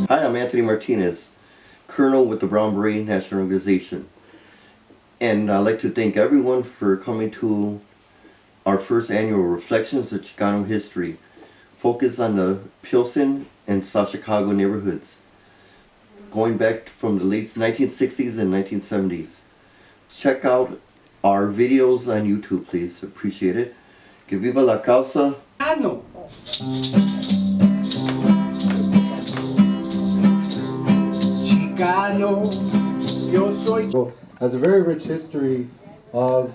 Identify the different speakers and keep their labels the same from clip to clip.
Speaker 1: Hi, I'm Anthony Martinez, Colonel with the Brown Beret National Organization. And I'd like to thank everyone for coming to our first annual Reflections of Chicano History, focused on the Pilsen and South Chicago neighborhoods, going back from the late 1960s and 1970s. Check out our videos on YouTube, please. Appreciate it. Que viva la causa.
Speaker 2: Chicano, yo soy.
Speaker 3: Has a very rich history of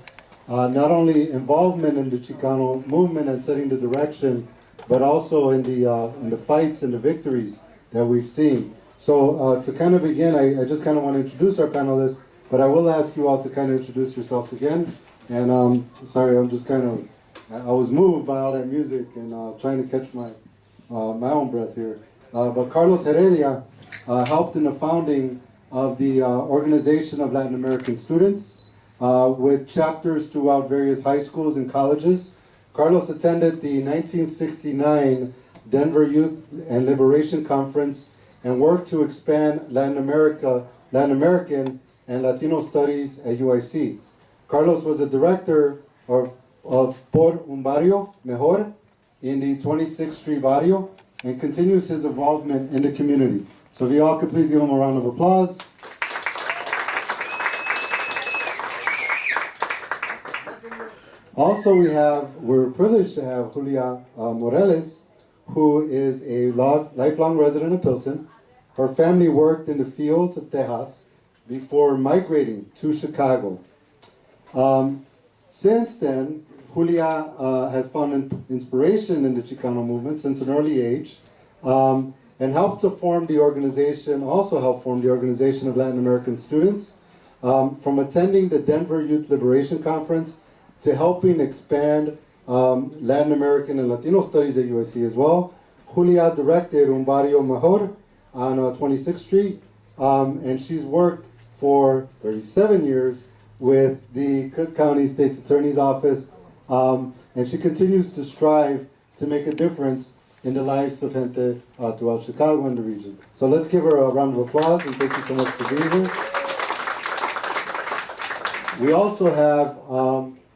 Speaker 3: not only involvement in the Chicano movement and setting the direction, but also in the fights and the victories that we've seen. So to kind of begin, I just kind of want to introduce our panelists, but I will ask you all to kind of introduce yourselves again. And sorry, I'm just kind of, I was moved by all that music and trying to catch my own breath here. But Carlos Heredia helped in the founding of the Organization of Latin American Students with chapters throughout various high schools and colleges. Carlos attended the 1969 Denver Youth and Liberation Conference and worked to expand Latin American and Latino studies at UIC. Carlos was a director of Por un Barrio Mejor in the 26th Street Barrio and continues his involvement in the community. So if you all could please give him a round of applause. Also we're privileged to have Julia Morales, who is a lifelong resident of Pilsen. Her family worked in the fields of Tejas before migrating to Chicago. Since then, Julia has found inspiration in the Chicano movement since an early age, and helped form the organization of Latin American students, from attending the Denver Youth Liberation Conference to helping expand Latin American and Latino studies at UIC as well. Julia directed Un Barrio Mejor on 26th Street, and she's worked for 37 years with the Cook County State's Attorney's Office, and she continues to strive to make a difference in the lives of gente throughout Chicago and the region. So let's give her a round of applause, and thank you so much for being here. We also have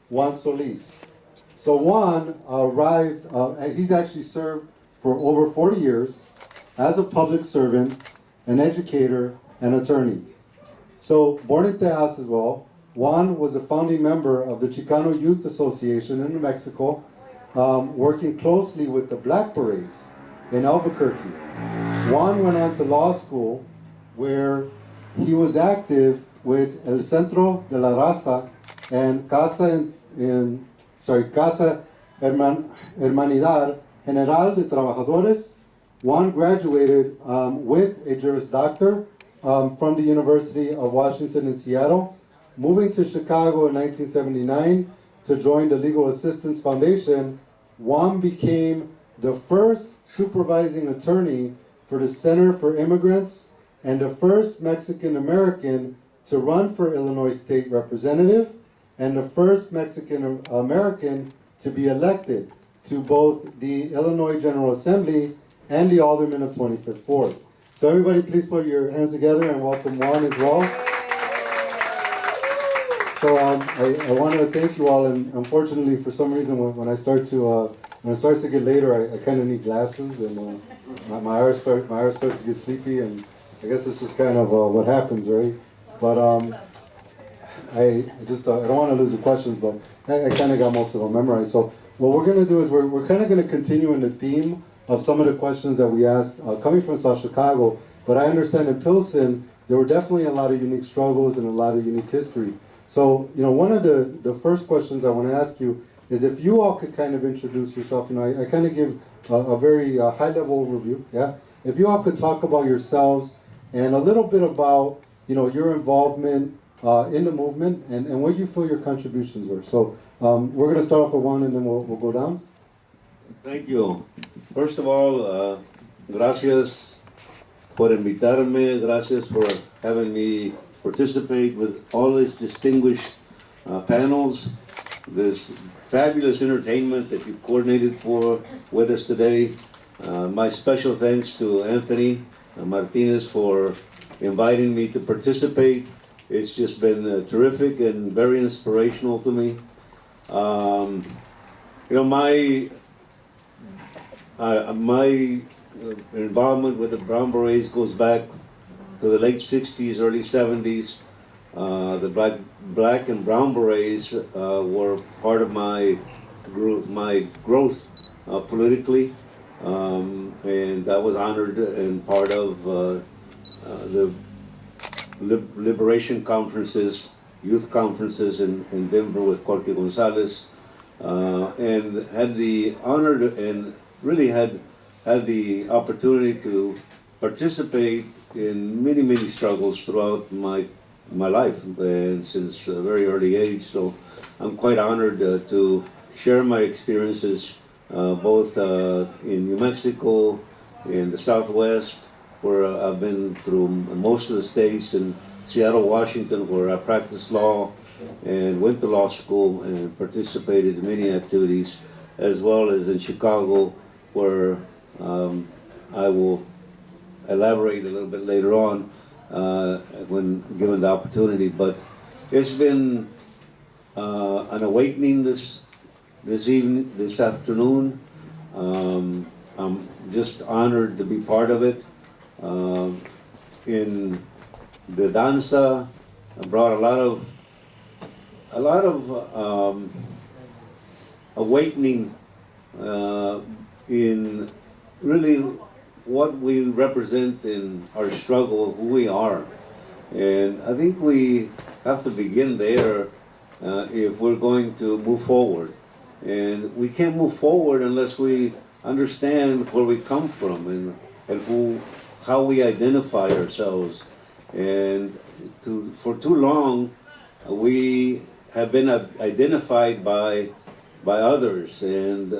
Speaker 3: Juan Solis. So Juan arrived, he's actually served for over 40 years as a public servant, an educator, and attorney. So born in Tejas as well, Juan was a founding member of the Chicano Youth Association in New Mexico, working closely with the Black Berets in Albuquerque. Juan went on to law school, where he was active with El Centro de la Raza and Casa Hermanidad General de Trabajadores. Juan graduated with a Juris Doctor from the University of Washington in Seattle, moving to Chicago in 1979 to join the Legal Assistance Foundation. Juan became the first supervising attorney for the Center for Immigrants and the first Mexican American to run for Illinois State Representative and the first Mexican American to be elected to both the Illinois General Assembly and the Alderman of 25th Ward. So everybody please put your hands together and welcome Juan as well. So I want to thank you all, and unfortunately for some reason when it starts to get later, I kind of need glasses, and my eyes start to get sleepy, and I guess it's just kind of what happens, right? But I don't want to lose the questions, but I kind of got most of them memorized. So what we're going to do is we're kind of going to continue in the theme of some of the questions that we asked coming from South Chicago, but I understand in Pilsen there were definitely a lot of unique struggles and a lot of unique history. So, one of the first questions I want to ask you is if you all could kind of introduce yourself. I kind of give a very high-level overview, yeah? If you all could talk about yourselves and a little bit about, your involvement in the movement and what you feel your contributions were. So, we're going to start off with one and then we'll go down.
Speaker 4: Thank you. First of all, gracias por invitarme, gracias for having me participate with all these distinguished panels. This fabulous entertainment that you coordinated for with us today. My special thanks to Anthony Martinez for inviting me to participate. It's just been terrific and very inspirational to me. My involvement with the Brown Berets goes back to the late 60s, early 70s. The black and brown berets were part of my growth politically, and I was honored and part of the liberation conferences, youth conferences in Denver with Jorge Gonzalez, and had the honor and really had the opportunity to participate in many struggles throughout my life, and since a very early age. So I'm quite honored to share my experiences both in New Mexico, in the Southwest, where I've been through most of the states, in Seattle, Washington, where I practiced law and went to law school and participated in many activities, as well as in Chicago, where I will elaborate a little bit later on when given the opportunity. But it's been an awakening this afternoon. I'm just honored to be part of it. In the danza, I brought a lot of awakening in really what we represent in our struggle, who we are. And I think we have to begin there if we're going to move forward. And we can't move forward unless we understand where we come from and how we identify ourselves. And for too long, we have been identified by others, and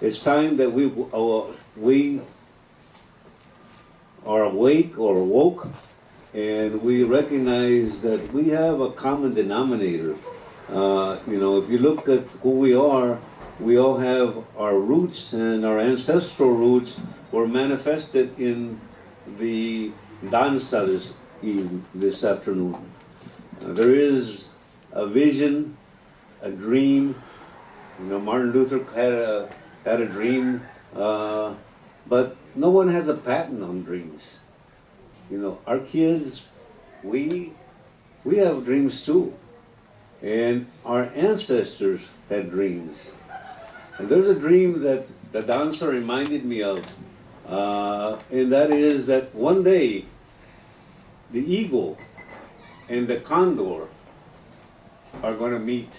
Speaker 4: it's time that we are awake or woke, and we recognize that we have a common denominator. If you look at who we all have our roots, and our ancestral roots were manifested in the danza this afternoon. There is a vision, a dream. Martin Luther had a dream, but no one has a patent on dreams. Our kids, we have dreams too. And our ancestors had dreams. And there's a dream that the dancer reminded me of, and that is that one day the eagle and the condor are going to meet,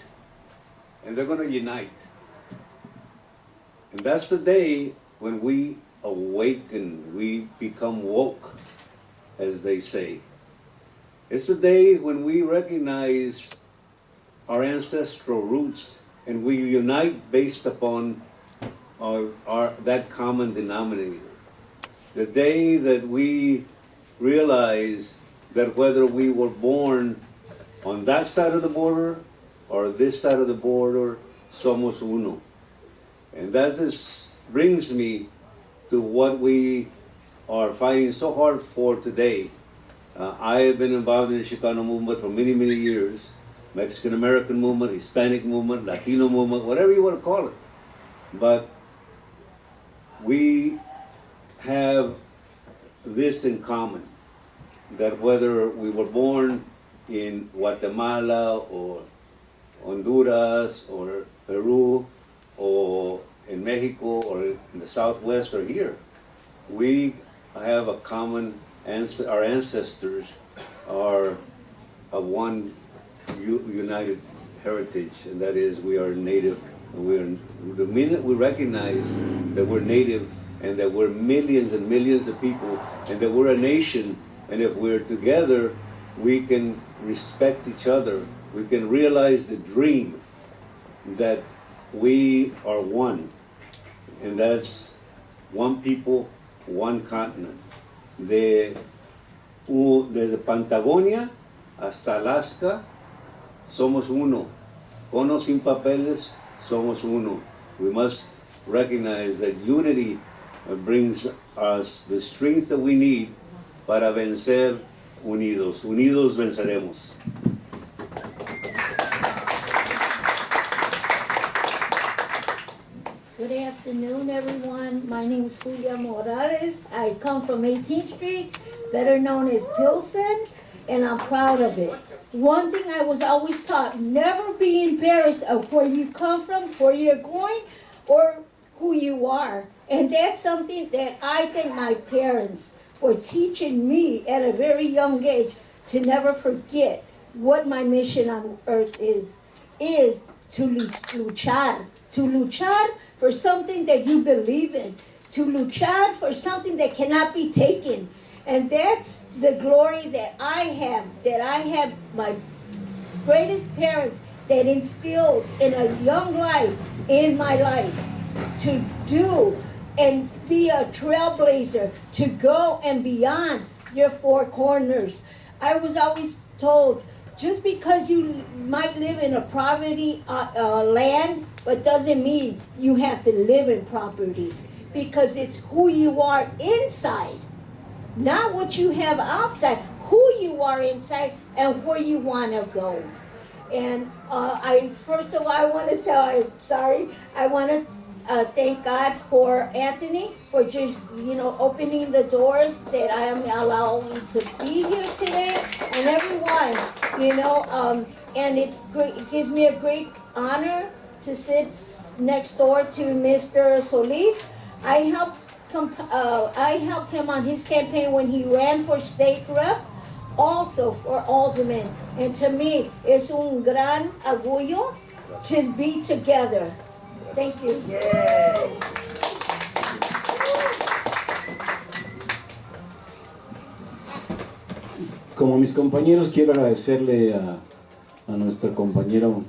Speaker 4: and they're going to unite. And that's the day when we awaken, we become woke, as they say. It's the day when we recognize our ancestral roots and we unite based upon that common denominator. The day that we realize that whether we were born on that side of the border or this side of the border, somos uno. And that just brings me to what we are fighting so hard for today. I have been involved in the Chicano movement for many years. Mexican American movement, Hispanic movement, Latino movement, whatever you want to call it. But we have this in common, that whether we were born in Guatemala or Honduras or Peru or in Mexico or in the Southwest or here, we have a common, our ancestors are of one united heritage, and that is we are native. And the minute we recognize that we're native and that we're millions and millions of people and that we're a nation, and if we're together, we can respect each other. We can realize the dream that we are one, and that's one people, one continent. Desde Patagonia hasta Alaska, somos uno. con o sin papeles, somos uno. We must recognize that unity brings us the strength that we need para vencer unidos. Unidos venceremos.
Speaker 5: Good afternoon, everyone. My name is Julia Morales. I come from 18th Street, better known as Pilsen, and I'm proud of it. One thing I was always taught, never be embarrassed of where you come from, where you're going, or who you are. And that's something that I thank my parents for teaching me at a very young age to never forget what my mission on earth is to luchar for something that you believe in, to luchar for something that cannot be taken. And that's the glory that I have my greatest parents that instilled in a young life, in my life, to do and be a trailblazer, to go and beyond your four corners. I was always told, just because you might live in a poverty land, but doesn't mean you have to live in poverty, because it's who you are inside, not what you have outside, who you are inside and where you want to go. And first of all, I want to thank God for Anthony for just, opening the doors that I am allowed to be here today, and everyone, and it's great. It gives me a great honor to sit next door to Mr. Solis. I helped him on his campaign when he ran for state rep, also for alderman. And to me, it's un gran orgullo to be together. Thank you.
Speaker 6: Como mis compañeros, quiero agradecerle a nuestro compañero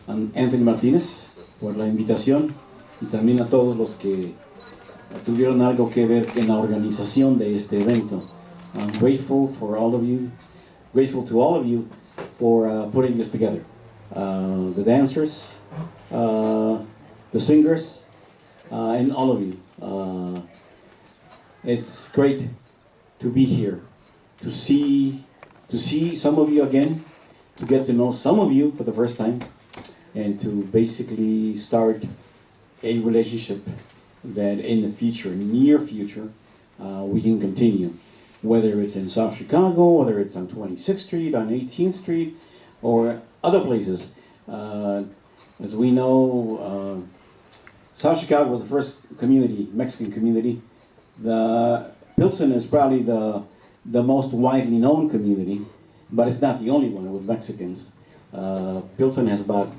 Speaker 6: Anthony Martínez por la invitación y también a todos los que tuvieron algo que ver en la organización de este evento. I'm grateful for all of you, grateful to all of you for putting this together. The dancers, the singers, and all of you. It's great to be here, to see some of you again, to get to know some of you for the first time, and to basically start a relationship that in the future, near future, we can continue. Whether it's in South Chicago, whether it's on 26th Street, on 18th Street, or other places. As we know, South Chicago was the first community, Mexican community. Pilsen is probably the most widely known community, but it's not the only one with Mexicans. Pilsen has about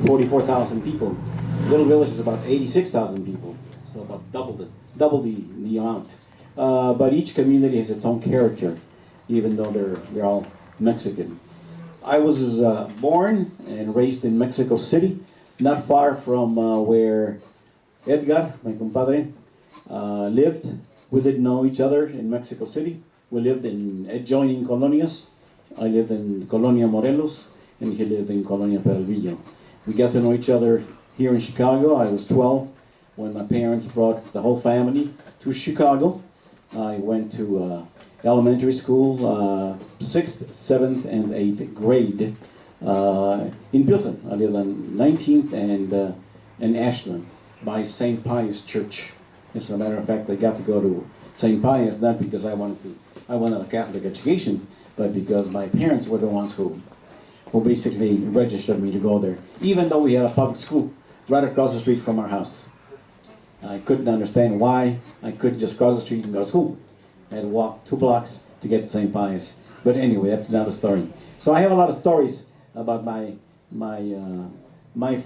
Speaker 6: 44,000 people. Little Village is about 86,000 people, so about double the amount. But each community has its own character, even though they're all Mexican. I was born and raised in Mexico City, not far from where Edgar, my compadre, lived. We didn't know each other in Mexico City. We lived in adjoining colonias. I lived in Colonia Morelos, and he lived in Colonia Peralvillo. We got to know each other here in Chicago. I was 12 when my parents brought the whole family to Chicago. I went to elementary school, 6th, 7th, and 8th grade in Pilsen. I lived on 19th and Ashland by St. Pius Church. As a matter of fact, I got to go to St. Pius not because I wanted a Catholic education, but because my parents were the ones who basically registered me to go there, even though we had a public school right across the street from our house. I couldn't understand why I couldn't just cross the street and go to school. I had to walk 2 blocks to get to St. Pius. But anyway, that's another story. So I have a lot of stories about my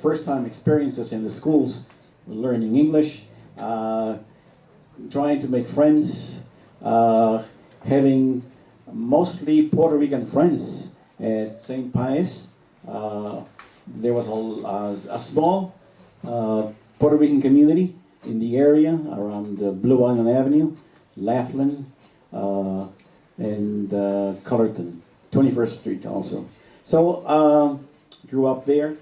Speaker 6: first time experiences in the schools, learning English, trying to make friends, having mostly Puerto Rican friends at St. Pius. There was a small Puerto Rican community in the area around Blue Island Avenue, Laughlin, and Cullerton, 21st Street also. So grew up there.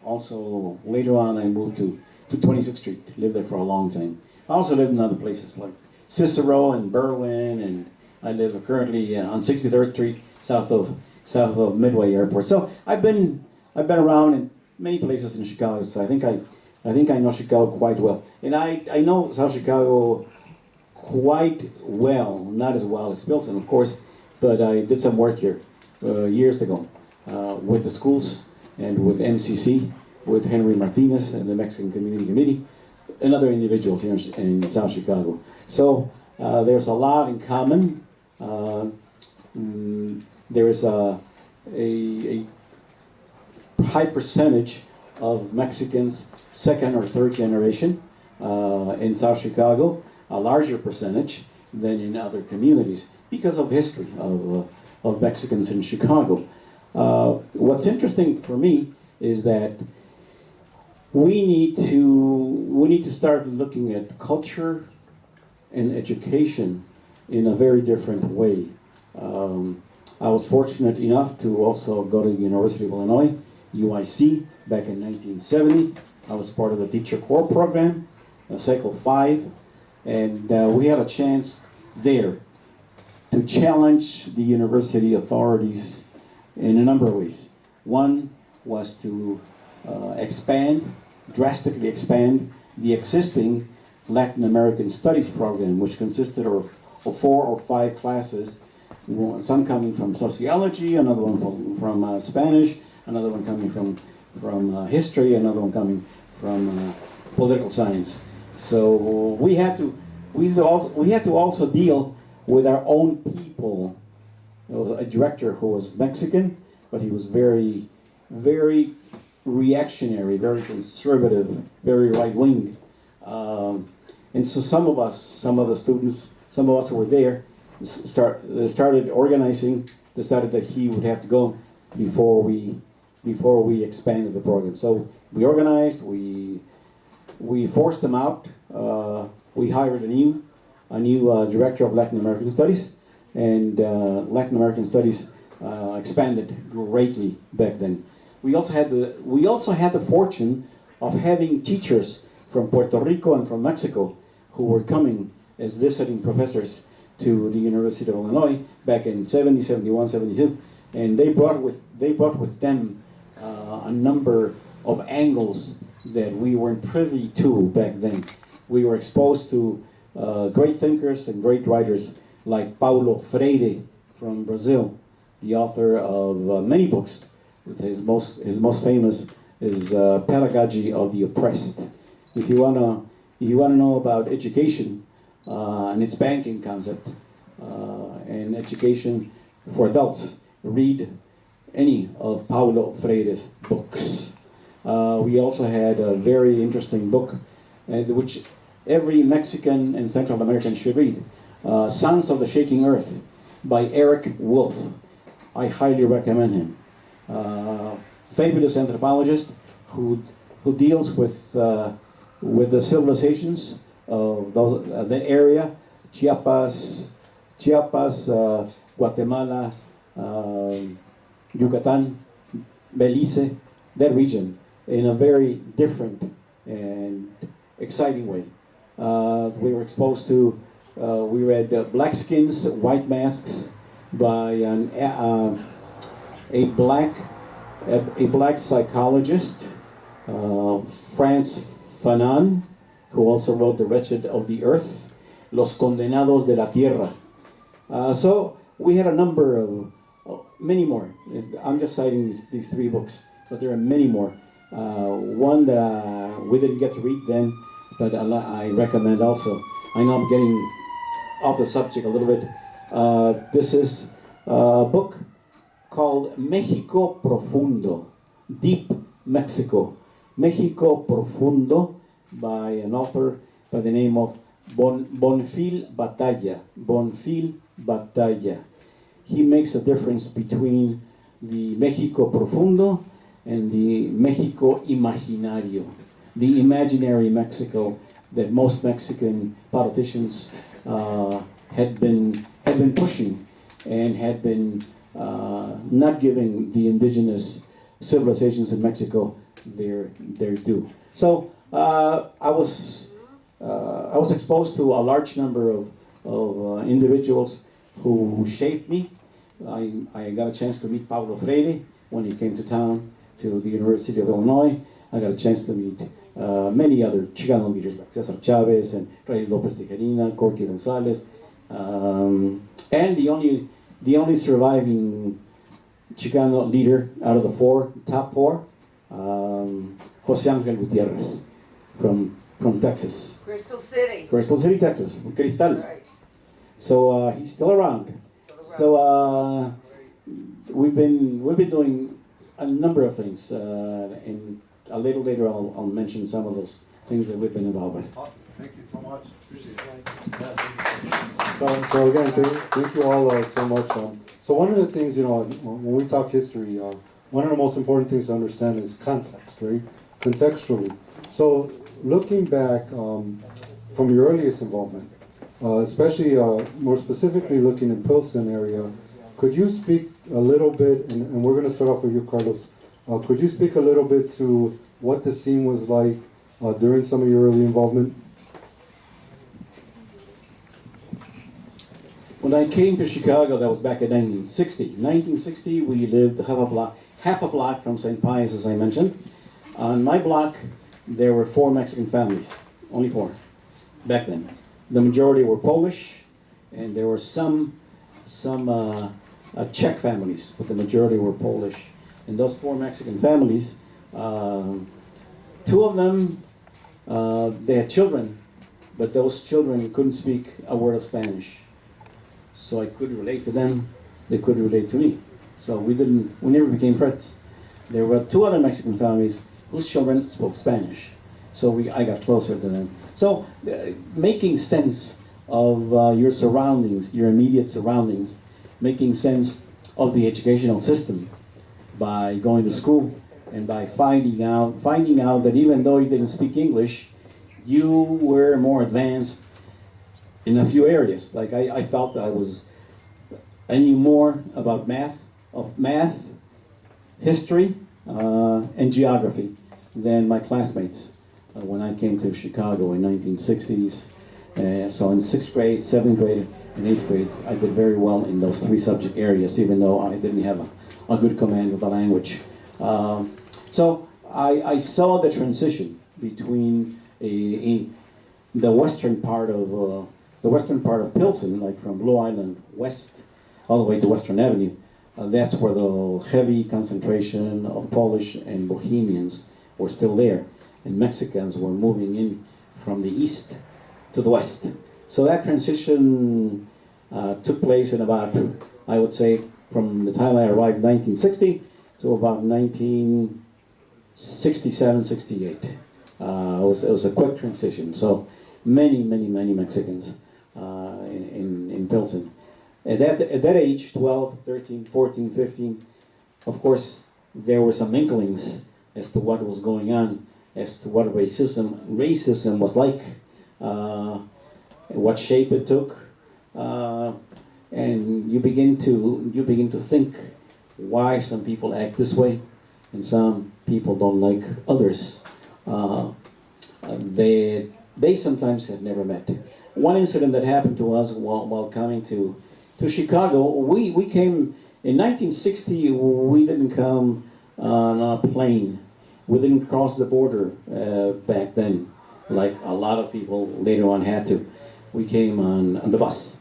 Speaker 6: Also, later on, I moved to 26th Street, lived there for a long time. I also lived in other places like Cicero and Berwyn, and I live currently on 63rd Street, south of Midway Airport. So I've been around in many places in Chicago. So I think I know Chicago quite well, and I know South Chicago quite well, not as well as Milton, of course, but I did some work here years ago with the schools and with MCC, with Henry Martinez and the Mexican Community Committee, and other individuals here in South Chicago. So there's a lot in common. There is a high percentage of Mexicans, second or third generation in South Chicago, a larger percentage than in other communities because of history of Mexicans in Chicago. What's interesting for me is that we need to start looking at culture and education in a very different way. I was fortunate enough to also go to the University of Illinois, UIC, back in 1970. I was part of the Teacher Corps program, Cycle 5, and we had a chance there to challenge the university authorities in a number of ways. One was to drastically expand the existing Latin American Studies program, which consisted of 4 or 5 classes, some coming from sociology, another one from Spanish, another one coming from history, another one coming from political science. So we had to also deal with our own people. There was a director who was Mexican, but he was very, very reactionary, very conservative, very right-wing. And so some of the students, some of us who were there, started organizing, decided that he would have to go before we expanded the program. So we organized, we forced them out. We hired a new director of Latin American Studies, and Latin American Studies expanded greatly back then. We also had the fortune of having teachers from Puerto Rico and from Mexico who were coming as visiting professors to the University of Illinois back in 70, 71, 72, and they brought with them a number of angles that we weren't privy to back then. We were exposed to great thinkers and great writers like Paulo Freire from Brazil, the author of many books. His most famous is Pedagogy of the Oppressed. If you wanna know about education and its banking concept and education for adults, read any of Paulo Freire's books. We also had a very interesting book, which every Mexican and Central American should read, Sons of the Shaking Earth by Eric Wolf. I highly recommend him. Fabulous anthropologist who deals with the civilizations of the area, Chiapas, Guatemala, Yucatan, Belize, that region, in a very different and exciting way. We were exposed to, we read Black Skins, White Masks by a black psychologist, Franz Fanon, who also wrote The Wretched of the Earth, Los Condenados de la Tierra. So we had a number of, many more. I'm just citing these 3 books, but there are many more. One that we didn't get to read then, but I recommend also. I know I'm getting off the subject a little bit. This is a book called México Profundo, Deep Mexico. México Profundo, by an author by the name of Bonfil Batalla. Bonfil Batalla. He makes a difference between the México Profundo and the México Imaginario, the imaginary Mexico that most Mexican politicians had been pushing and had been not giving the indigenous civilizations in Mexico their due. So I was exposed to a large number of individuals who shaped me. I got a chance to meet Paulo Freire when he came to town to the University of Illinois. I got a chance to meet many other Chicano leaders like Cesar Chavez and Reyes Lopez Tijerina, Corky Gonzalez, and the only surviving Chicano leader out of the top four, Jose Angel Gutierrez from Texas. Crystal City, Texas, from Cristal.
Speaker 7: Right.
Speaker 6: So he's still around. So we've been doing a number of things, and a little later I'll mention some of those things that we've been involved with.
Speaker 3: Awesome. Thank you so much. Appreciate it. So again, thank you all so much. So one of the things, when we talk history, one of the most important things to understand is context, right? Contextually. So looking back from your earliest involvement, especially more specifically looking in Pilsen area, could you speak a little bit, and we're going to start off with you, Carlos, could you speak a little bit to what the scene was like during some of your early involvement?
Speaker 6: When I came to Chicago, that was back in 1960. 1960, we lived half a block from St. Pius, as I mentioned. On my block, there were 4 Mexican families, only 4, back then. The majority were Polish, and there were some Czech families, but the majority were Polish. And those 4 Mexican families, 2 of them, they had children, but those children couldn't speak a word of Spanish. So I could relate to them, they could relate to me. So we never became friends. There were 2 other Mexican families whose children spoke Spanish. So I got closer to them. So making sense of your surroundings, your immediate surroundings, making sense of the educational system by going to school and by finding out that even though you didn't speak English, you were more advanced in a few areas. Like I felt that I knew more about math, history, and geography than my classmates when I came to Chicago in 1960s. So in 6th grade, 7th grade, and 8th grade, I did very well in those 3 subject areas, even though I didn't have a good command of the language. So I saw the transition between the western part of Pilsen, like from Blue Island west all the way to Western Avenue. That's where the heavy concentration of Polish and Bohemians were still there, and Mexicans were moving in from the east to the west. So that transition took place in about, I would say, from the time I arrived in 1960 to about 1967, 68. It was a quick transition. So many Mexicans in Pilsen. At that age, 12, 13, 14, 15, of course, there were some inklings as to what was going on, as to what racism was like, what shape it took, and you begin to think why some people act this way, and some people don't like others. They sometimes have never met. One incident that happened to us while coming to Chicago, we came in 1960. We didn't come on a plane. We didn't cross the border back then, like a lot of people later on had to. We came on the bus.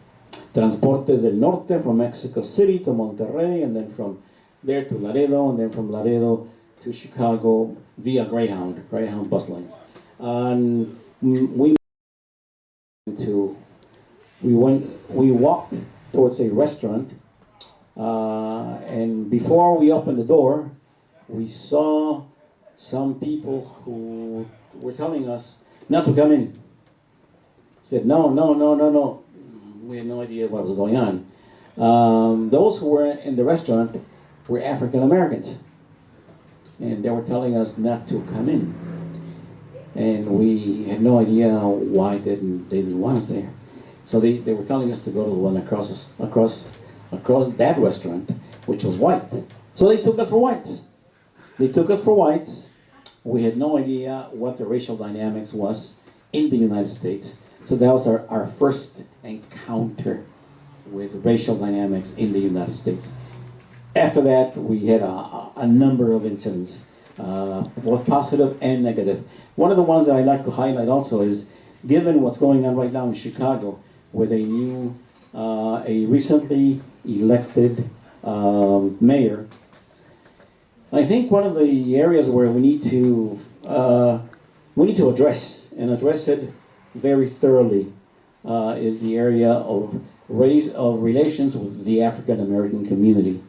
Speaker 6: Transportes del Norte from Mexico City to Monterrey, and then from there to Laredo, and then from Laredo to Chicago via Greyhound bus lines. And we walked towards a restaurant, and before we opened the door, we saw some people who were telling us not to come in. Said no. We had no idea what was going on. Those who were in the restaurant were African Americans, and they were telling us not to come in. And we had no idea why they didn't want us there. So they were telling us to go to the one across that restaurant, which was white. So they took us for whites. They took us for whites. We had no idea what the racial dynamics was in the United States. So that was our first encounter with racial dynamics in the United States. After that, we had a number of incidents, both positive and negative. One of the ones that I'd like to highlight also is, given what's going on right now in Chicago, with a recently elected mayor, I think one of the areas where we need to address it very thoroughly is the area of relations with the African American community.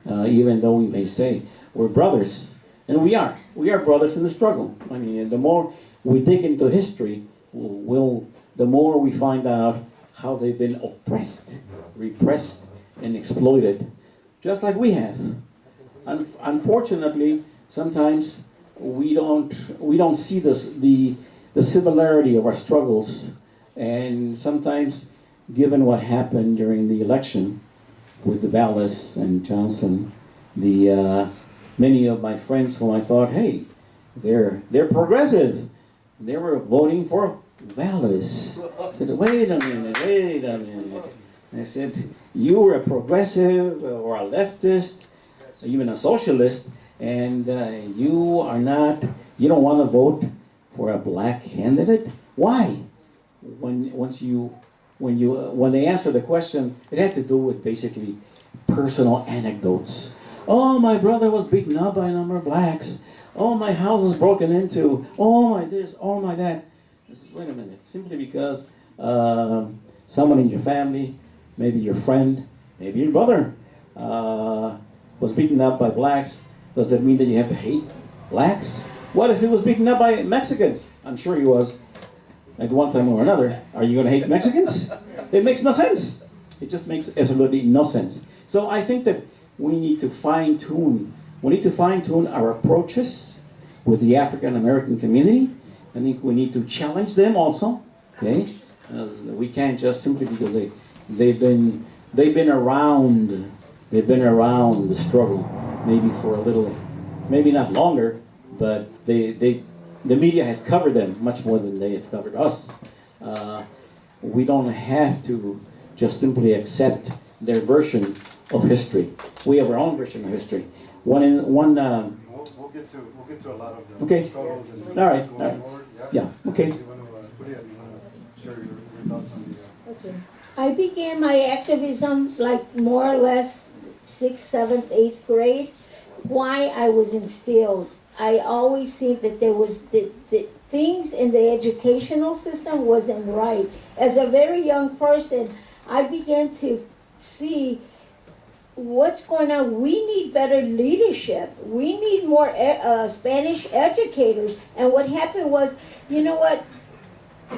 Speaker 6: Even though we may say we're brothers, and we are brothers in the struggle. I mean, the more we dig into history, the more we find out how they've been oppressed, repressed, and exploited, just like we have. Unfortunately, sometimes we don't see the similarity of our struggles, and sometimes, given what happened during the election with the Vallis and Johnson, many of my friends whom I thought, hey, they're progressive, they were voting for Vallis. I said, wait a minute. I said, you were a progressive or a leftist, even a socialist, and you don't want to vote for a black candidate? Why? When they answered the question, it had to do with basically personal anecdotes. Oh, my brother was beaten up by a number of blacks. Oh, my house was broken into. Oh, my this, oh, my that. I said, wait a minute, simply because someone in your family, maybe your friend, maybe your brother, was beaten up by blacks, does that mean that you have to hate blacks? What if he was beaten up by Mexicans? I'm sure he was at one time or another. Are you going to hate Mexicans? It makes no sense. It just makes absolutely no sense. So I think that we need to fine-tune. We need to fine-tune our approaches with the African American community. I think we need to challenge them also. Okay, as we can't just simply because they've been around the struggle maybe for a little, maybe not longer, but the media has covered them much more than they have covered us. We don't have to just simply accept their version of history. We have our own version of history.
Speaker 3: We'll get to a lot of them.
Speaker 6: Okay.
Speaker 3: Struggles and
Speaker 6: All right.
Speaker 3: going forward.
Speaker 6: Yeah. Okay.
Speaker 3: You want to share your thoughts on the?
Speaker 5: Okay. I began my activism like more or less 6th, 7th, 8th grade. Why I was instilled. I always see that there was the things in the educational system wasn't right. As a very young person, I began to see what's going on. We need better leadership. We need more Spanish educators. And what happened was, you know what?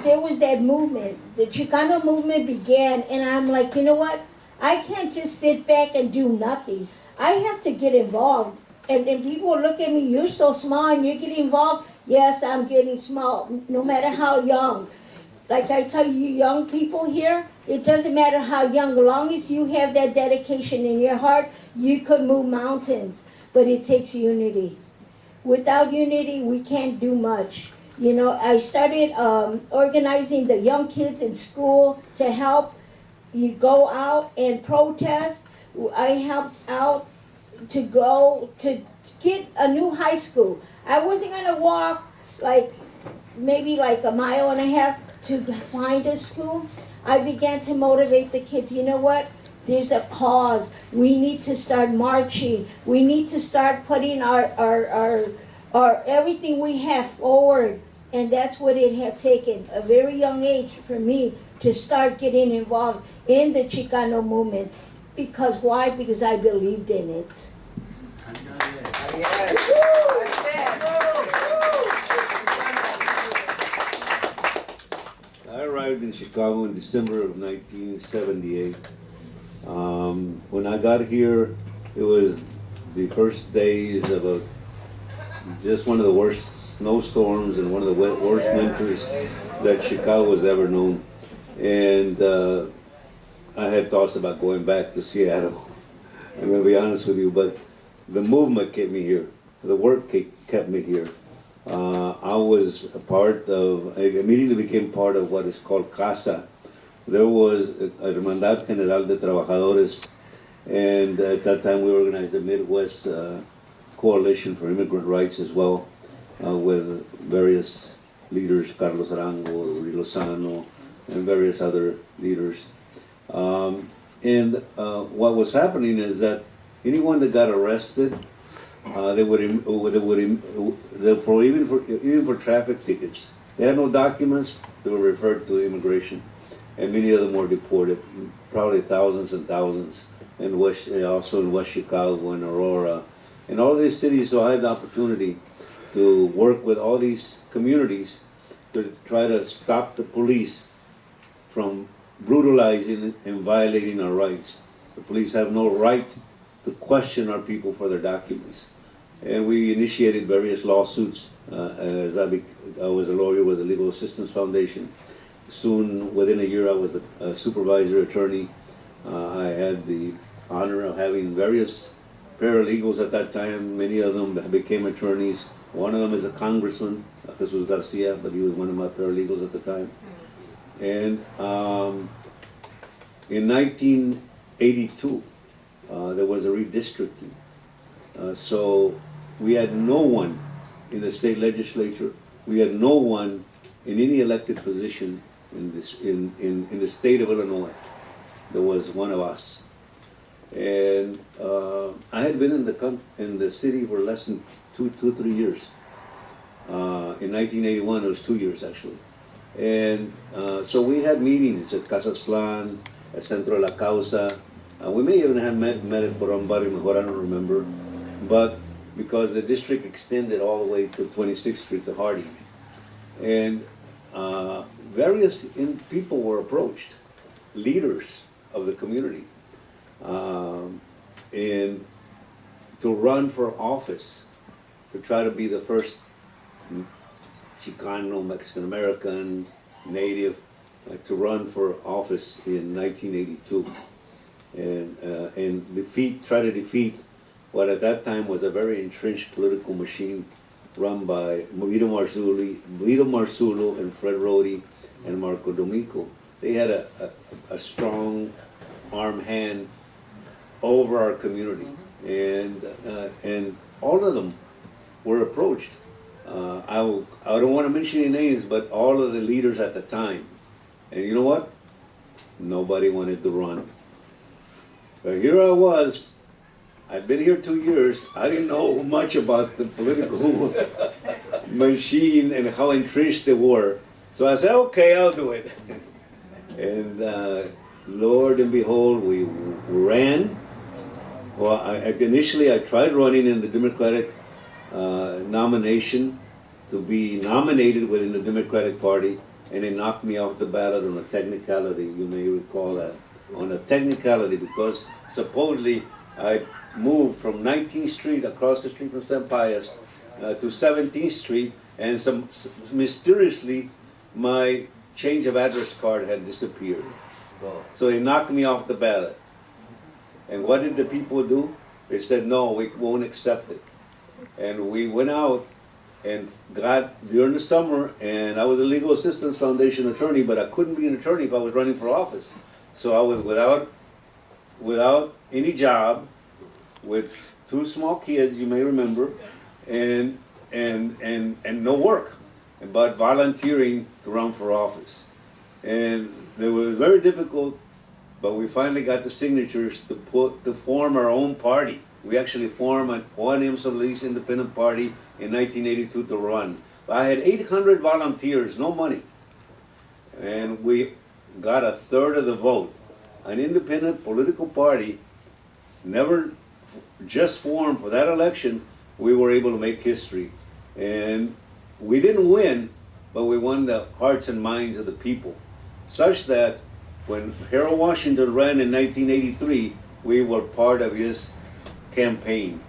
Speaker 5: There was that movement. The Chicano movement began, and I'm like, you know what? I can't just sit back and do nothing. I have to get involved. And then people look at me, you're so small and you're getting involved. Yes, I'm getting small, no matter how young. Like I tell you young people here, it doesn't matter how young, as long as you have that dedication in your heart, you could move mountains. But it takes unity. Without unity, we can't do much. You know, I started organizing the young kids in school to help you go out and protest. I helped out to go to get a new high school. I wasn't gonna walk maybe a mile and a half to find a school. I began to motivate the kids. You know what? There's a cause. We need to start marching. We need to start putting our everything we have forward. And that's what it had taken, a very young age for me to start getting involved in the Chicano movement. Because why? Because I believed in it.
Speaker 4: I arrived in Chicago in December of 1978. When I got here, it was the first days of just one of the worst snowstorms and one of the worst winters that Chicago has ever known. And I had thoughts about going back to Seattle. I'm going to be honest with you, but the movement kept me here. the work kept me here. I was a part of, I immediately became part of what is called CASA. There was a Hermandad General de Trabajadores, and at that time we organized the Midwest Coalition for Immigrant Rights as well, with various leaders, Carlos Arango, Rudy Lozano, and various other leaders. What was happening is that anyone that got arrested, even for traffic tickets, they had no documents. They were referred to immigration, and many of them were deported. Probably thousands and thousands, and also in West Chicago and Aurora, and all these cities. So I had the opportunity to work with all these communities to try to stop the police from brutalizing and violating our rights. The police have no right to question our people for their documents. And we initiated various lawsuits as I was a lawyer with the Legal Assistance Foundation. Soon, within a year, I was a supervisor attorney. I had the honor of having various paralegals at that time. Many of them became attorneys. One of them is a congressman, Jesus Garcia, but he was one of my paralegals at the time. And in 1982, there was a redistricting. So we had no one in the state legislature. We had no one in any elected position in the state of Illinois. There was one of us. And I had been in the city for less than 3 years. In 1981, it was 2 years actually. And so we had meetings at Casaslan, at Centro de la Causa. We may even have met at Porón Barrio Mejor, I don't remember. But because the district extended all the way to 26th Street to Harding. And various people were approached, leaders of the community, and to run for office, to try to be the first Chicano, Mexican-American, native, to run for office in 1982, and try to defeat what at that time was a very entrenched political machine run by Vito Marzulo and Fred Rody and Marco D'Amico. They had a strong arm hand over our community, and all of them were approached. I don't want to mention any names, but all of the leaders at the time. And you know what? Nobody wanted to run. But here I was. I'd been here 2 years. I didn't know much about the political machine and how entrenched they were. So I said, okay, I'll do it. And Lord and behold, we ran. Well, initially I tried running in the Democratic nomination to be nominated within the Democratic Party, and they knocked me off the ballot on a technicality. You may recall that. On a technicality, because supposedly I moved from 19th Street, across the street from St. Pius, to 17th Street, and mysteriously my change of address card had disappeared. So they knocked me off the ballot. And what did the people do? They said, no, we won't accept it. And we went out and got, during the summer, and I was a Legal Assistance Foundation attorney, but I couldn't be an attorney if I was running for office. So I was without any job, with 2 small kids, you may remember, and no work, but volunteering to run for office. And it was very difficult, but we finally got the signatures to form our own party. We actually formed an ONM Solis Independent Party in 1982 to run. I had 800 volunteers, no money, and we got 1/3 of the vote. An independent political party, never just formed for that election. We were able to make history, and we didn't win, but we won the hearts and minds of the people, such that when Harold Washington ran in 1983, we were part of his campaign.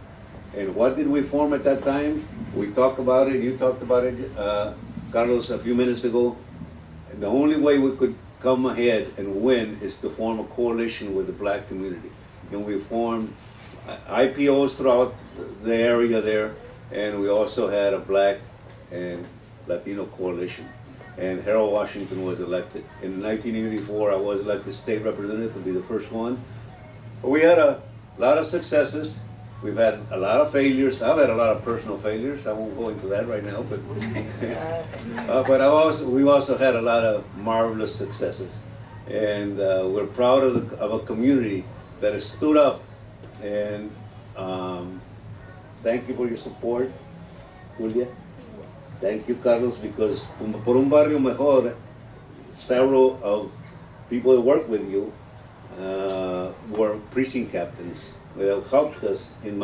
Speaker 4: And what did we form at that time? We talked about it, you talked about it, Carlos, a few minutes ago. And the only way we could come ahead and win is to form a coalition with the black community. And we formed IPOs throughout the area there, and we also had a Black and Latino coalition. And Harold Washington was elected. In 1984, I was elected state representative to be the first one. But we had a lot of successes. We've had a lot of failures. I've had a lot of personal failures. I won't go into that right now, but we've also had a lot of marvelous successes, and we're proud of a community that has stood up. And thank you for your support, Julia. Thank you, Carlos, because por un barrio mejor, several of people that work with you were precinct captains. They have helped us in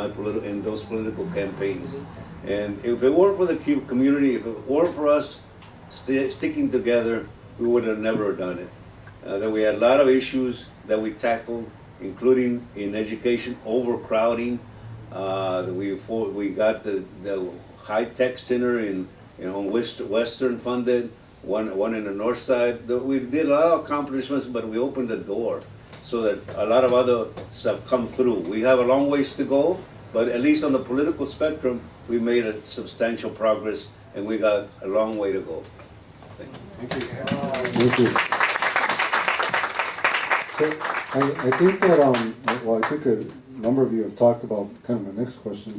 Speaker 4: those political campaigns. And if it weren't for the community, if it weren't for us sticking together, we would have never done it. That we had a lot of issues that we tackled, including in education, overcrowding. We got the high-tech center Western funded, one in the north side. We did a lot of accomplishments, but we opened the door so that a lot of other stuff come through. We have a long ways to go, but at least on the political spectrum, we made a substantial progress, and we got a long way to go. Thank you.
Speaker 3: Thank you. So I think that, well, I think a number of you have talked about kind of my next question,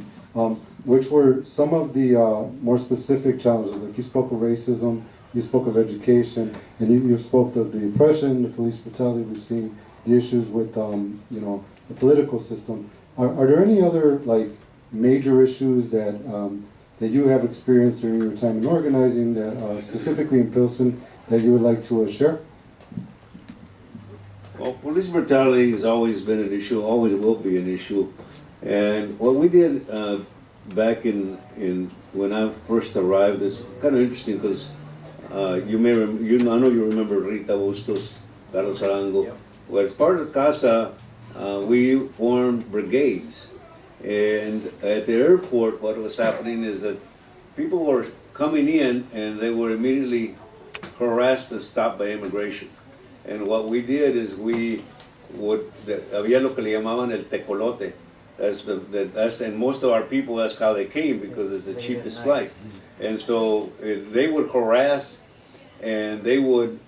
Speaker 3: which were some of the more specific challenges. Like you spoke of racism, you spoke of education, and you spoke of the oppression, the police brutality we've seen, the issues with the political system. Are there any other like major issues that that you have experienced during your time in organizing that specifically in Pilsen that you would like to share?
Speaker 4: Well, police brutality has always been an issue, always will be an issue. And what we did back in when I first arrived is kind of interesting because I know you remember Rita Bustos, Carlos Arango. Yep. Well, as part of the CASA, we formed brigades. And at the airport, what was happening is that people were coming in and they were immediately harassed and stopped by immigration. And what we did is había lo que le llamaban el tecolote. And most of our people, that's how they came because it's the cheapest flight. And so they would harass and they would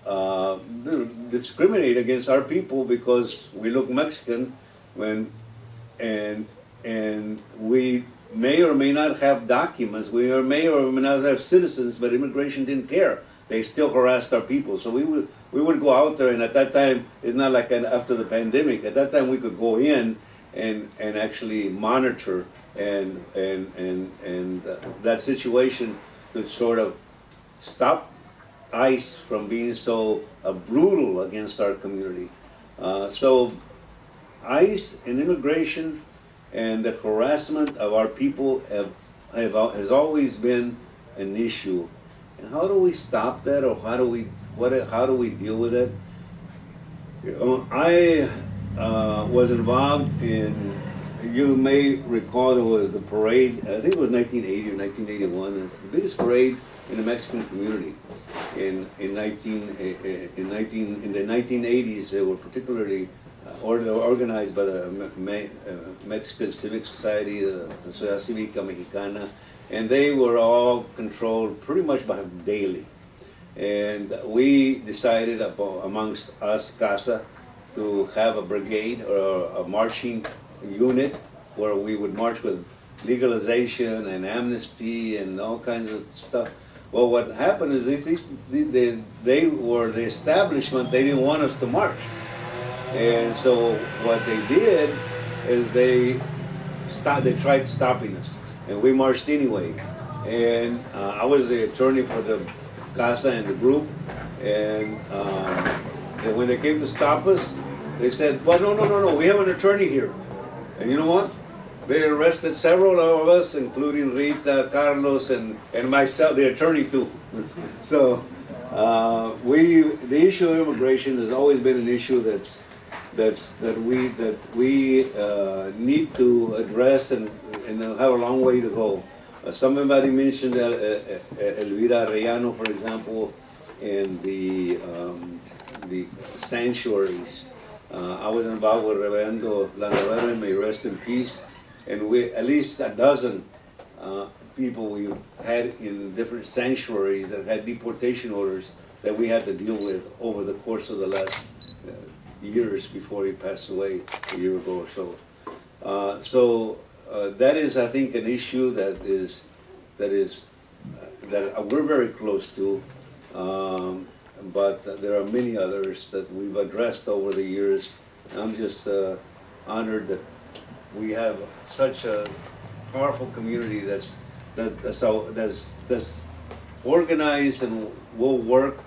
Speaker 4: discriminate against our people because we look Mexican and we may or may not have documents, we may or may not have citizens, but immigration didn't care. They still harassed our people. So we would go out there, and at that time, it's not like after the pandemic, at that time we could go in and actually monitor and that situation could sort of stop ICE from being so brutal against our community. So ICE and immigration and the harassment of our people has always been an issue. And how do we stop that, or how do we deal with it? I was involved in, you may recall there was the parade, I think it was 1980 or 1981, the biggest parade in the Mexican community. In the 1980s, they were particularly organized by the Mexican Civic Society, the Sociedad Cívica Mexicana, and they were all controlled pretty much by daily. And we decided amongst us, CASA, to have a brigade or a marching unit where we would march with legalization and amnesty and all kinds of stuff. Well, what happened is they were the establishment, they didn't want us to march. And so what they did is they tried stopping us, and we marched anyway. And I was the attorney for the CASA and the group, and when they came to stop us, they said, well, no, we have an attorney here. And you know what? They arrested several of us, including Rita, Carlos, and myself, the attorney too. So the issue of immigration has always been an issue that we need to address and have a long way to go. Somebody mentioned Elvira Arellano, for example, and the sanctuaries. I was involved with Reverendo Landavera, may rest in peace, and we at least a dozen people we had in different sanctuaries that had deportation orders that we had to deal with over the course of the last years before he passed away a year ago or so. That is, I think, an issue that we're very close to, but there are many others that we've addressed over the years. I'm just honored that we have such a powerful community that's organized and will work,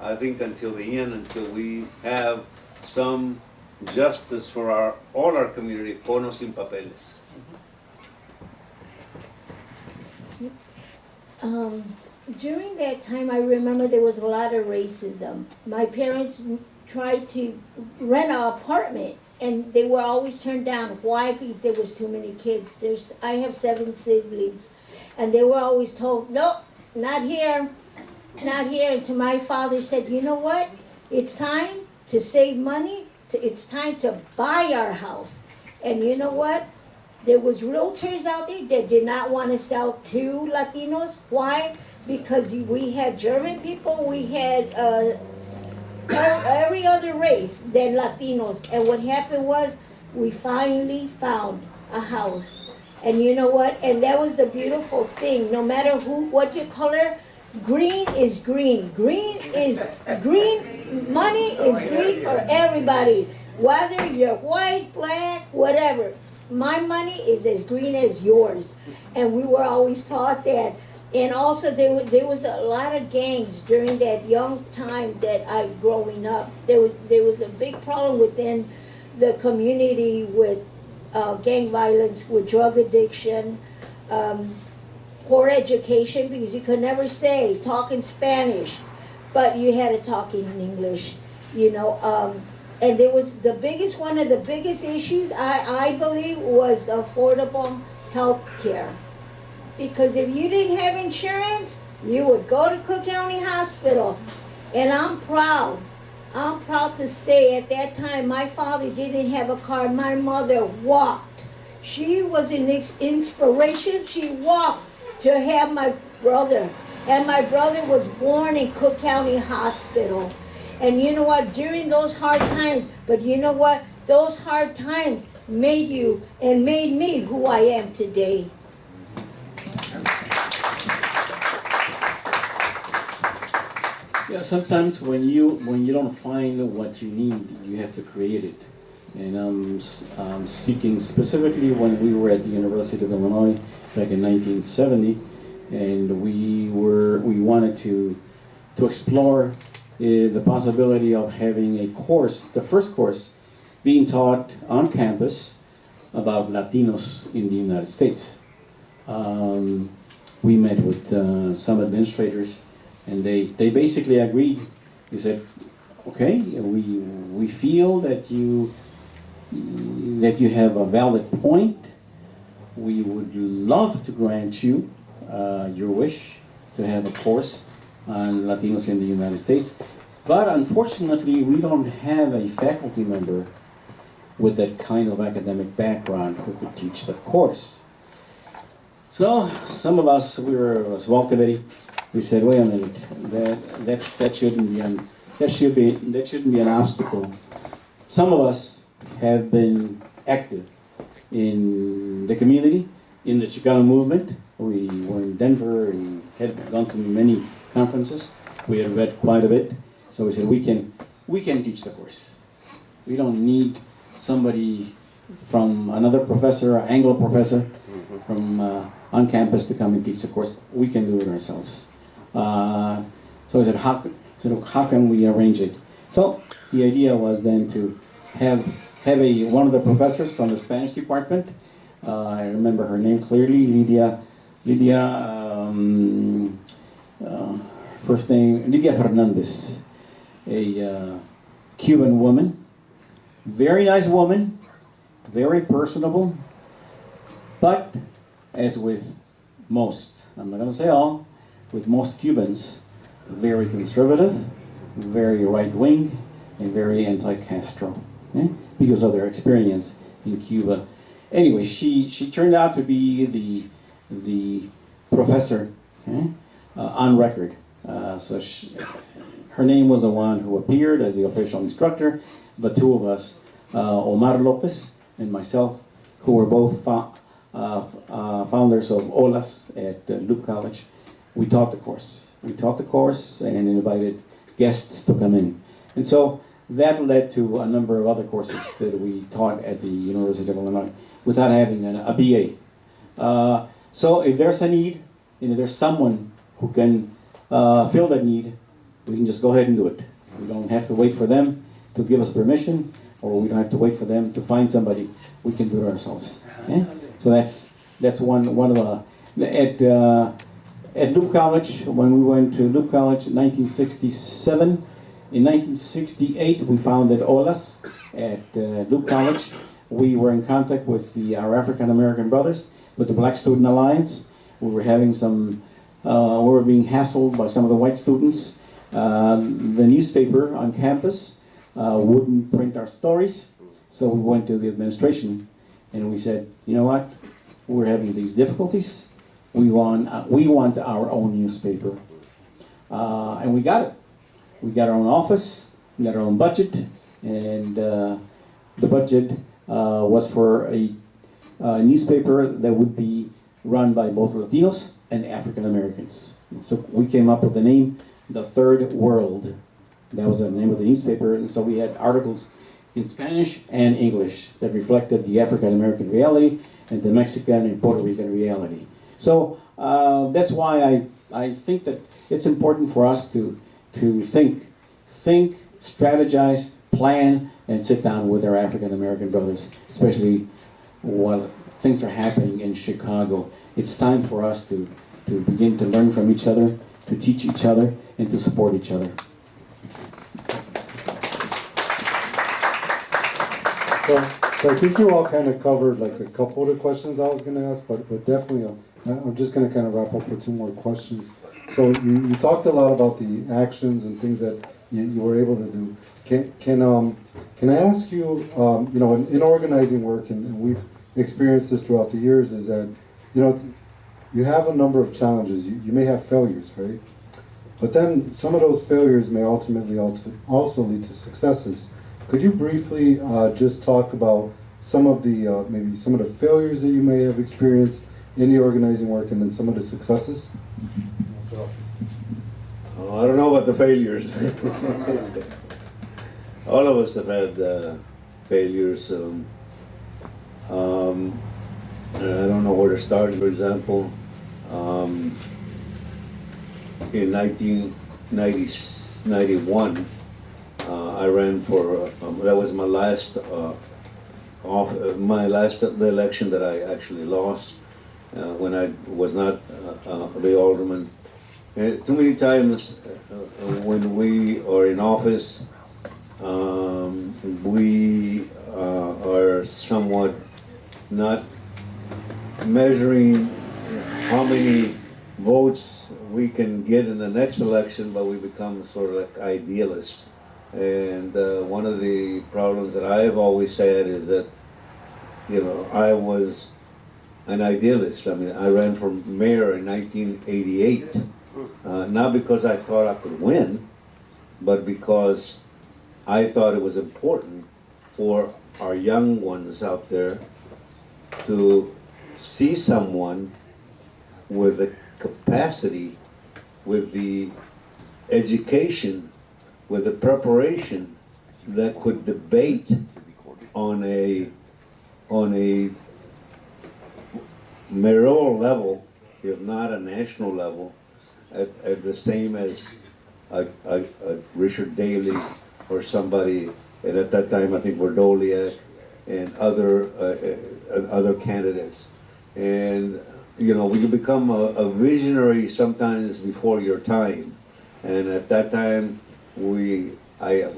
Speaker 4: I think, until the end, until we have some justice for all our community, cono sin papeles.
Speaker 5: During that time, I remember there was a lot of racism. My parents tried to rent an apartment, and they were always turned down. Why? Because there was too many kids. I have 7 siblings, and they were always told, "Nope, not here, not here." And my father said, "You know what? It's time to save money. It's time to buy our house." And you know what? There was realtors out there that did not want to sell to Latinos. Why? Because we had German people, we had every other race than Latinos. And what happened was, we finally found a house. And you know what? And that was the beautiful thing. No matter what your color, green is green. Green is green. Money is green for everybody. Whether you're white, black, whatever. My money is as green as yours. And we were always taught that. And also there was a lot of gangs during that young time that I growing up. There was a big problem within the community with gang violence, with drug addiction, poor education, because you could never talk in Spanish, but you had to talk in English, you know. And there was one of the biggest issues, I believe, was affordable health care. Because if you didn't have insurance, you would go to Cook County Hospital. And I'm proud to say at that time, my father didn't have a car. My mother walked. She was an inspiration. She walked to have my brother. And my brother was born in Cook County Hospital. And you know what, during those hard times, but you know what, those hard times made you and made me who I am today.
Speaker 6: Yeah, sometimes when you don't find what you need, you have to create it. And I'm speaking specifically when we were at the University of Illinois back in 1970, and we wanted to explore the possibility of having a course, the first course, being taught on campus about Latinos in the United States. We met with some administrators, and they basically agreed. They said, "Okay, we feel that you have a valid point. We would love to grant you your wish to have a course on Latinos in the United States, but unfortunately we don't have a faculty member with that kind of academic background who could teach the course." So some of us, we were a small committee. We said, "Wait a minute, that shouldn't be an obstacle." Some of us have been active in the community, in the Chicano movement. We were in Denver and had gone to many conferences. We had read quite a bit. So we said, we can teach the course. We don't need somebody from another professor, an Anglo professor from on campus to come and teach the course. We can do it ourselves. So we said, how can we arrange it? So the idea was then to have one of the professors from the Spanish department. I remember her name clearly, first name, Lydia Fernandez, a Cuban woman, very nice woman, very personable, but as with most, I'm not going to say all, with most Cubans, very conservative, very right-wing, and very anti-Castro, because of their experience in Cuba. Anyway, she turned out to be the professor, on record. So her name was the one who appeared as the official instructor. The two of us, Omar Lopez and myself, who were both founders of OLAS at Loop College, we taught the course. We taught the course and invited guests to come in. And so that led to a number of other courses that we taught at the University of Illinois without having a BA. So if there's a need, and if there's someone who can fill that need, we can just go ahead and do it. We don't have to wait for them to give us permission, or we don't have to wait for them to find somebody. We can do it ourselves. Okay? So that's one of the at Loop College, when we went to Loop College in 1967. In 1968, we founded OLAS at Loop College. We were in contact with our African American brothers, with the Black Student Alliance. We were having some, we were being hassled by some of the white students. The newspaper on campus wouldn't print our stories, so we went to the administration and we said, you know what, we're having these difficulties. We want our own newspaper, and we got it. We got our own office, we got our own budget, and the budget was for a newspaper that would be run by both Latinos and African Americans. So we came up with the name, The Third World. That was the name of the newspaper, and so we had articles in Spanish and English that reflected the African American reality and the Mexican and Puerto Rican reality. So that's why I think that it's important for us to think, strategize, plan, and sit down with our African American brothers, especially while things are happening in Chicago. It's time for us to begin to learn from each other, to teach each other, and to support each other.
Speaker 3: So I think you all kind of covered like a couple of the questions I was going to ask, but definitely I'm just going to kind of wrap up with two more questions. So you talked a lot about the actions and things that you were able to do. Can I ask you, you know, in organizing work, and we've experienced this throughout the years, is that, you know, you have a number of challenges. You may have failures, right? But then some of those failures may ultimately also lead to successes. Could you briefly just talk about some of the maybe some of the failures that you may have experienced in the organizing work, and then some of the successes?
Speaker 4: I don't know about the failures. All of us have had failures. I don't know where to start. For example, in 1991, I ran for, that was my last, the election that I actually lost when I was not the alderman. And too many times when we are in office, we are somewhat not measuring how many votes we can get in the next election, but we become sort of like idealists. And one of the problems that I have always said is that, you know, I was an idealist. I mean, I ran for mayor in 1988, not because I thought I could win, but because I thought it was important for our young ones out there to see someone with the capacity, with the education, with the preparation that could debate on a mayoral level, if not a national level, at the same as a Richard Daley or somebody, and at that time I think Verdoliak and other candidates. And you know, you become a visionary sometimes before your time. And at that time, I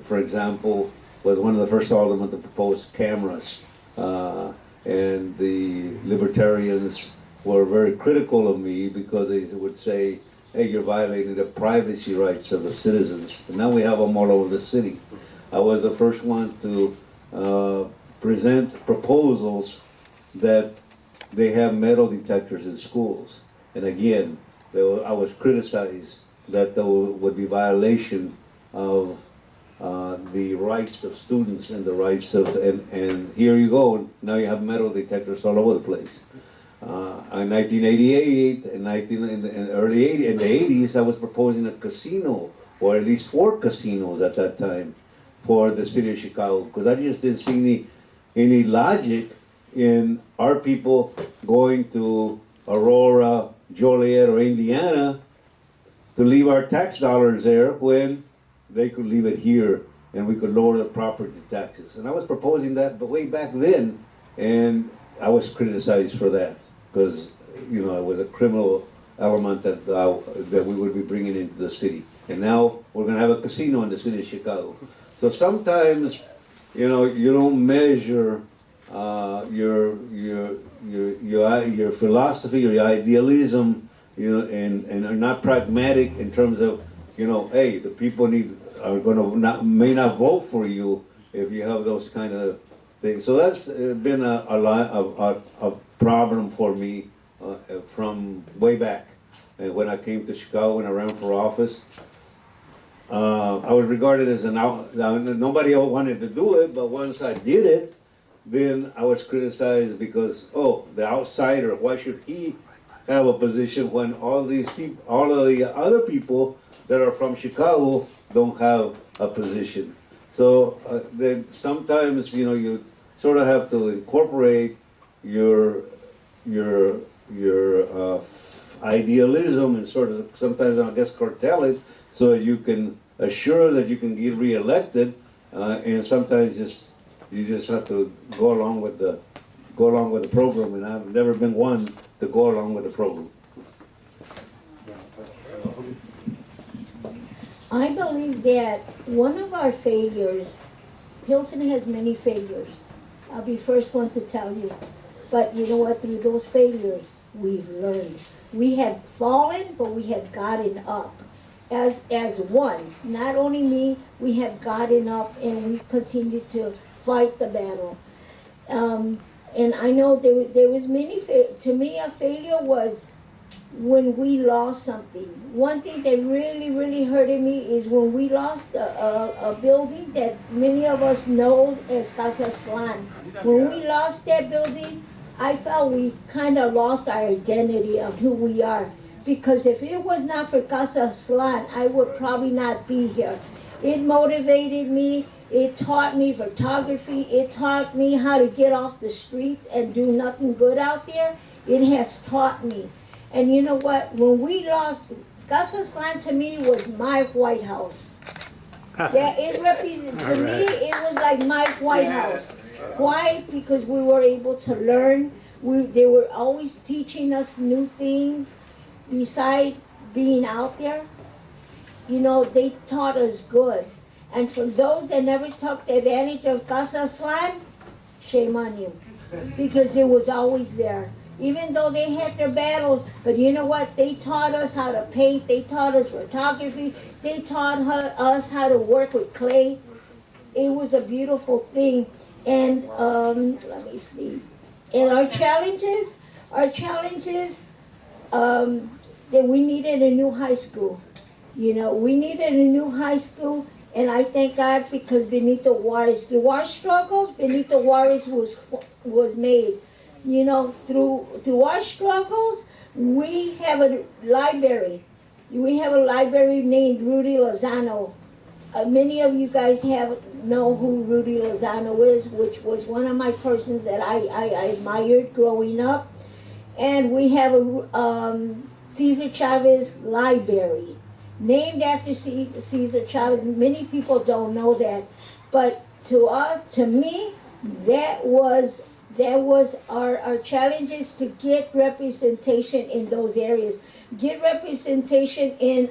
Speaker 4: for example, was one of the first aldermen to propose cameras, and the libertarians were very critical of me because they would say, hey, you're violating the privacy rights of the citizens. And now we have them all over the city. I was the first one to present proposals that they have metal detectors in schools. And again, I was criticized that there would be violation of the rights of students and the rights of, and here you go, now you have metal detectors all over the place. In 1988, in the early 80s, in the 80s, I was proposing a casino, or at least 4 casinos at that time, for the city of Chicago, because I just didn't see any logic in our people going to Aurora, Joliet, or Indiana to leave our tax dollars there when they could leave it here and we could lower the property taxes. And I was proposing that way back then, and I was criticized for that because, you know, it was a criminal element that we would be bringing into the city. And now we're going to have a casino in the city of Chicago. So sometimes, you know, you don't measure your philosophy or your idealism, you know, and are not pragmatic in terms of, you know, hey, the people may not vote for you if you have those kind of things. So that's been a problem for me from way back. And when I came to Chicago and I ran for office, I was regarded as nobody wanted to do it, but once I did it, then I was criticized because, oh, the outsider, why should he have a position when all these people, all of the other people that are from Chicago don't have a position? So then sometimes, you know, you sort of have to incorporate your idealism and sort of sometimes, I guess, curtail it so you can assure that you can get reelected, and sometimes you just have to go along with the program, and I've never been one to go along with the program.
Speaker 5: I believe that one of our failures, Hilson has many failures. I'll be first one to tell you. But you know what? Through those failures, we've learned. We have fallen, but we have gotten up. As one, not only me, we have gotten up and we continue to fight the battle. And I know there was many, to me a failure was when we lost something. One thing that really, really hurted me is when we lost a building that many of us know as Casa Slan. When we lost that building, I felt we kind of lost our identity of who we are. Because if it was not for Casa Slan, I would probably not be here. It motivated me. It taught me photography. It taught me how to get off the streets and do nothing good out there. It has taught me. And you know what? When we lost, Casa Slan to me was my White House. Yeah, it represented, to me, it was like my White House. Why? Because we were able to learn. They were always teaching us new things. Besides being out there, you know, they taught us good. And for those that never took advantage of Casa Slan, shame on you. Because it was always there. Even though they had their battles, but you know what? They taught us how to paint. They taught us photography. They taught us how to work with clay. It was a beautiful thing. And let me see. And our challenges, that we needed a new high school. You know, we needed a new high school, and I thank God because Benito Juarez, through our struggles, Benito Juarez was made. You know, through our struggles, we have a library. We have a library named Rudy Lozano. Many of you guys know who Rudy Lozano is, which was one of my persons that I admired growing up. And we have a Cesar Chavez Library, named after Cesar Chavez. Many people don't know that, but to me, that was our challenges to get representation in those areas, get representation in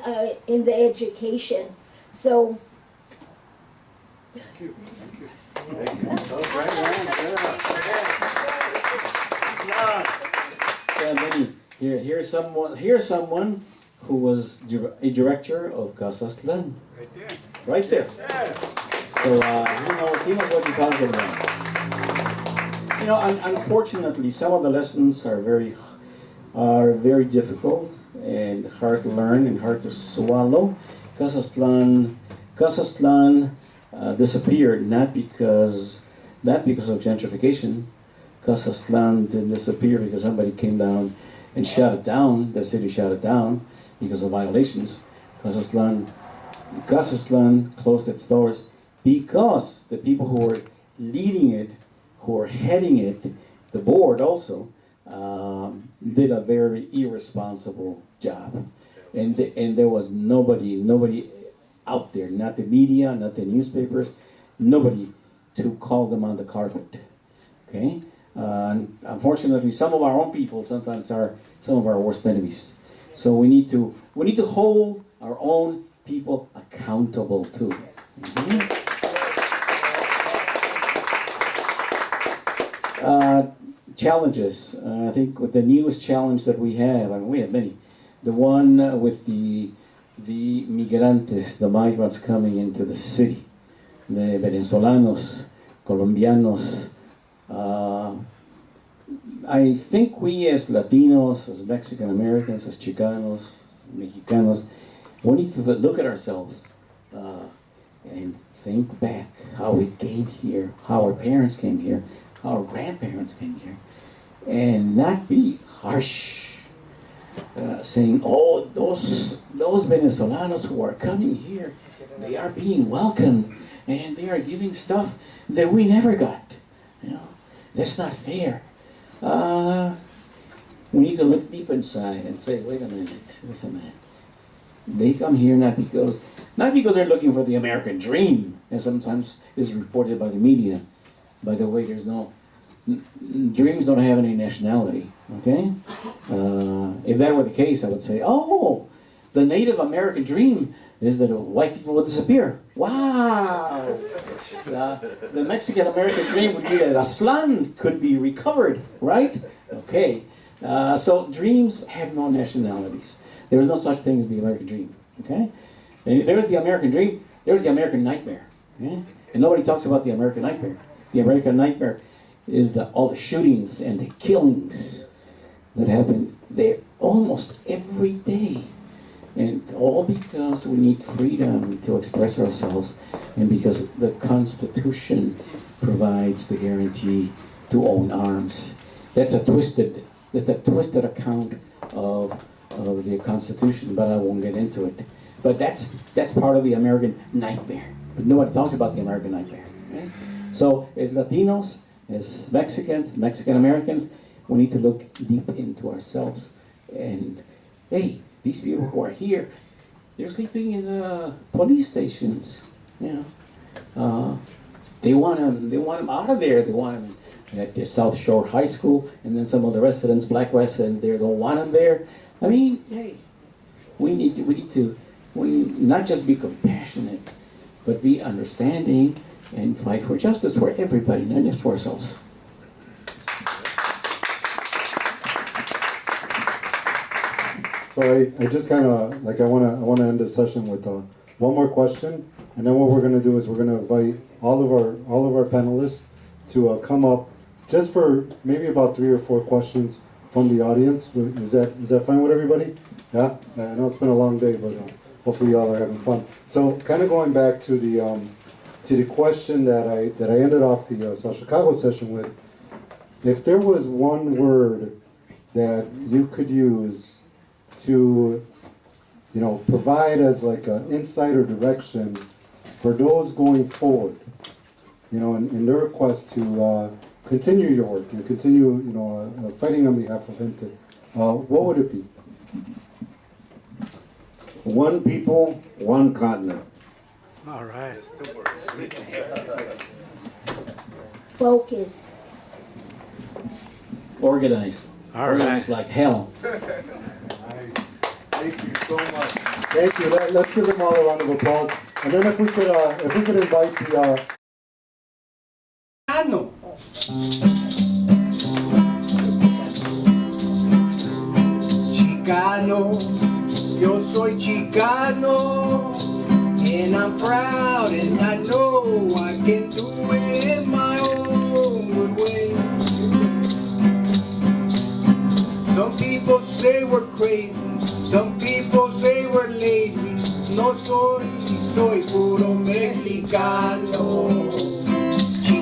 Speaker 5: the education. So.
Speaker 2: Thank you.
Speaker 6: Yeah, Benny. Here's someone who was a director of Casa Slan. Right there. So he knows what you're talking about. You know, unfortunately, some of the lessons are very are very difficult and hard to learn and hard to swallow. Kazakhstan disappeared not because of gentrification. Kazakhstan didn't disappear because somebody came down and shut it down. The city shut it down because of violations. Kazakhstan closed its doors because the people who were leading it, who were heading it, the board also, did a very irresponsible job. And there was nobody out there, not the media, not the newspapers, nobody to call them on the carpet. Okay? Unfortunately, some of our own people sometimes are some of our worst enemies. So we need to hold our own people accountable too. Challenges. I think with the newest challenge that we have, I mean, we have many. The one with the migrantes, the migrants coming into the city, the Venezolanos, Colombianos. I think we as Latinos, as Mexican Americans, as Chicanos, Mexicanos, we need to look at ourselves and think back how we came here, how our parents came here, how our grandparents came here, and not be harsh, saying, "Oh, those Venezolanos who are coming here, they are being welcomed, and they are giving stuff that we never got." You know, that's not fair. We need to look deep inside and say, wait a minute. They come here not because they're looking for the American dream, as sometimes is reported by the media. By the way, dreams don't have any nationality, okay? If that were the case, I would say, oh, the Native American dream is that white people will disappear. Wow! The Mexican American dream would be that Aztlan could be recovered, right? Okay. So dreams have no nationalities. There is no such thing as the American dream, okay? And if there's the American dream, there's the American nightmare, okay? And nobody talks about the American nightmare. The American nightmare is all the shootings and the killings that happen there almost every day. And all because we need freedom to express ourselves, and because the Constitution provides the guarantee to own arms. That's a twisted account of the Constitution, but I won't get into it. But that's part of the American nightmare. But nobody talks about the American nightmare. Okay? So as Latinos, as Mexicans, Mexican Americans, we need to look deep into ourselves. And hey, these people who are here, they're sleeping in police stations. You know, they want them out of there. They want them at the South Shore High School, and then some of the residents, black residents, there don't want them there. I mean, hey, we need to not just be compassionate, but be understanding and fight for justice for everybody, not just for ourselves.
Speaker 3: So I just kind of I want to end the session with one more question, and then what we're going to do is we're going to invite all of our panelists to come up just for maybe about 3 or 4 questions from the audience. Is that fine with everybody? Yeah. I know it's been a long day, but hopefully y'all are having fun. So kind of going back to the question that I ended off the South Chicago session with, if there was one word that you could use to, provide as like an insight or direction for those going forward, in their quest to continue your work and continue, fighting on behalf of Gente, what would it be?
Speaker 4: One people, one continent.
Speaker 2: All right.
Speaker 5: Focus.
Speaker 6: Organize.
Speaker 2: All
Speaker 6: Organize
Speaker 2: right.
Speaker 6: like hell.
Speaker 3: Nice. Thank you so much. Thank you. Let's give them all a round of applause. And then if we could invite the
Speaker 2: Ano. Chicano, yo soy Chicano, and I'm proud, and I know I can do it my own good way. Some people puro mexicano.